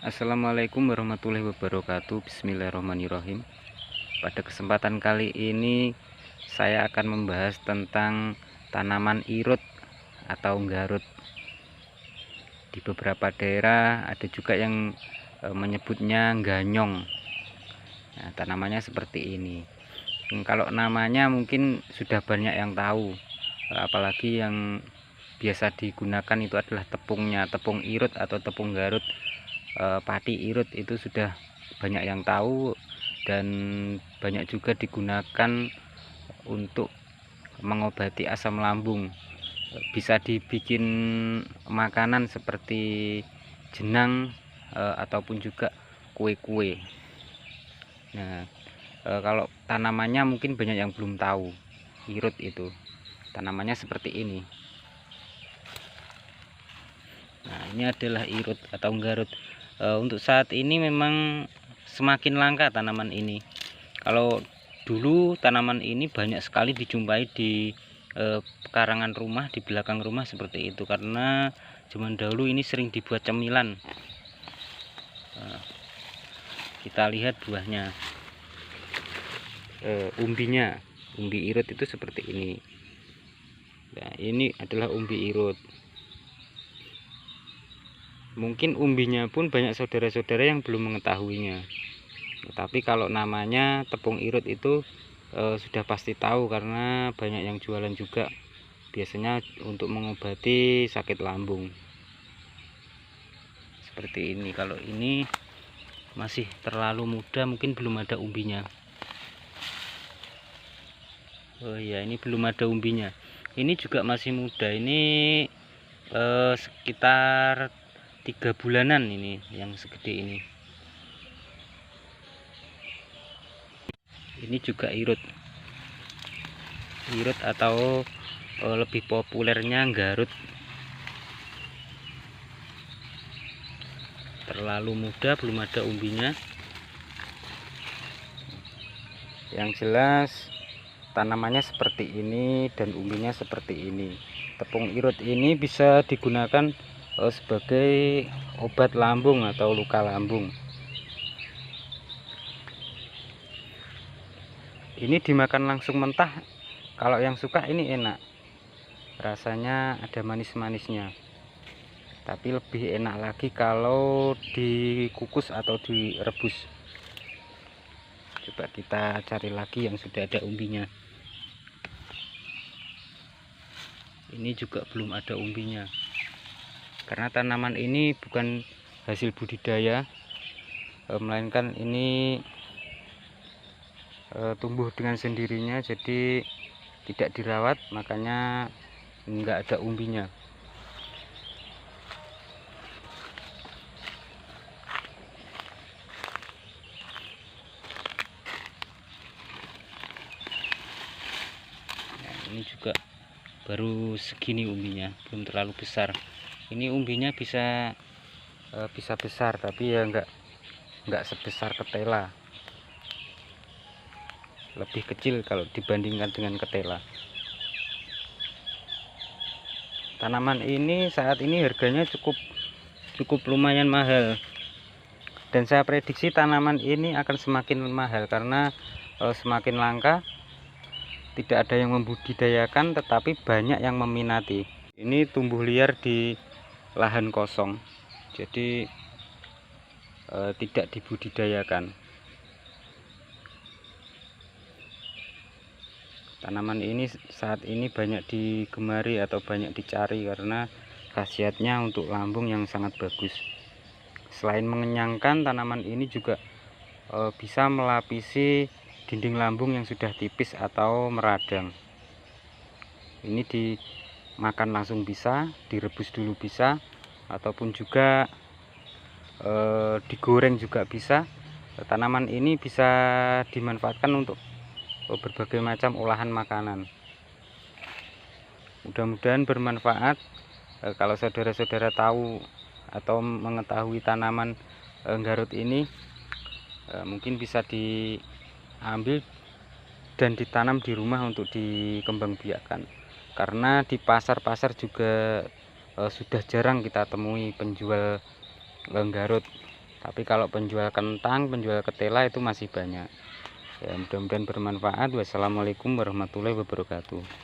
Assalamualaikum warahmatullahi wabarakatuh. Bismillahirrahmanirrahim. Pada kesempatan kali ini saya akan membahas tentang tanaman irut atau nggarut. Di beberapa daerah ada juga yang menyebutnya ganyong. Nah, tanamannya seperti ini. Kalau namanya mungkin sudah banyak yang tahu, apalagi yang biasa digunakan itu adalah tepungnya, tepung irut atau tepung nggarut. Pati irut itu sudah banyak yang tahu dan banyak juga digunakan untuk mengobati asam lambung. Bisa dibikin makanan seperti jenang ataupun juga kue-kue. Nah, kalau tanamannya mungkin banyak yang belum tahu. Irut itu tanamannya seperti ini. Nah, ini adalah irut atau nggarut. Untuk saat ini memang semakin langka tanaman ini. Kalau dulu tanaman ini banyak sekali dijumpai di pekarangan rumah, di belakang rumah seperti itu, karena zaman dahulu ini sering dibuat cemilan. Kita lihat buahnya, umbinya, umbi irut itu seperti ini. Nah, ini adalah umbi irut. Mungkin umbinya pun banyak saudara-saudara yang belum mengetahuinya. Tapi kalau namanya tepung irut itu sudah pasti tahu, karena banyak yang jualan juga. Biasanya untuk mengobati sakit lambung. Seperti ini. Kalau ini masih terlalu muda, mungkin belum ada umbinya. Oh iya, ini belum ada umbinya. Ini juga masih muda. Ini sekitar 3 bulanan ini yang segede ini. Ini juga irut atau lebih populernya nggarut. Terlalu muda, belum ada umbinya. Yang jelas tanamannya seperti ini dan umbinya seperti ini. Tepung irut ini bisa digunakan sebagai obat lambung atau luka lambung. Ini dimakan langsung mentah. Kalau yang suka ini enak, rasanya ada manis-manisnya. Tapi lebih enak lagi kalau dikukus atau direbus. Coba kita cari lagi yang sudah ada umbinya. Ini juga belum ada umbinya, karena tanaman ini bukan hasil budidaya, melainkan ini tumbuh dengan sendirinya, jadi tidak dirawat, makanya enggak ada umbinya. Nah, ini juga baru segini umbinya, belum terlalu besar. Ini umbinya bisa besar, tapi ya enggak sebesar ketela, lebih kecil kalau dibandingkan dengan ketela. Tanaman ini saat ini harganya cukup lumayan mahal, dan saya prediksi tanaman ini akan semakin mahal karena semakin langka. Tidak ada yang membudidayakan, tetapi banyak yang meminati. Ini tumbuh liar di lahan kosong, jadi tidak dibudidayakan. Tanaman ini saat ini banyak digemari atau banyak dicari karena khasiatnya untuk lambung yang sangat bagus. Selain mengenyangkan, tanaman ini juga bisa melapisi dinding lambung yang sudah tipis atau meradang. Ini dimakan langsung bisa, direbus dulu bisa, ataupun juga digoreng juga bisa. Tanaman ini bisa dimanfaatkan untuk berbagai macam olahan makanan. Mudah-mudahan bermanfaat. Kalau saudara-saudara tahu atau mengetahui tanaman nggarut ini, mungkin bisa diambil dan ditanam di rumah untuk dikembangbiakkan, karena di pasar-pasar juga sudah jarang kita temui penjual nggarut. Tapi kalau penjual kentang, penjual ketela itu masih banyak. Ya, mudah-mudahan bermanfaat. Wassalamualaikum warahmatullahi wabarakatuh.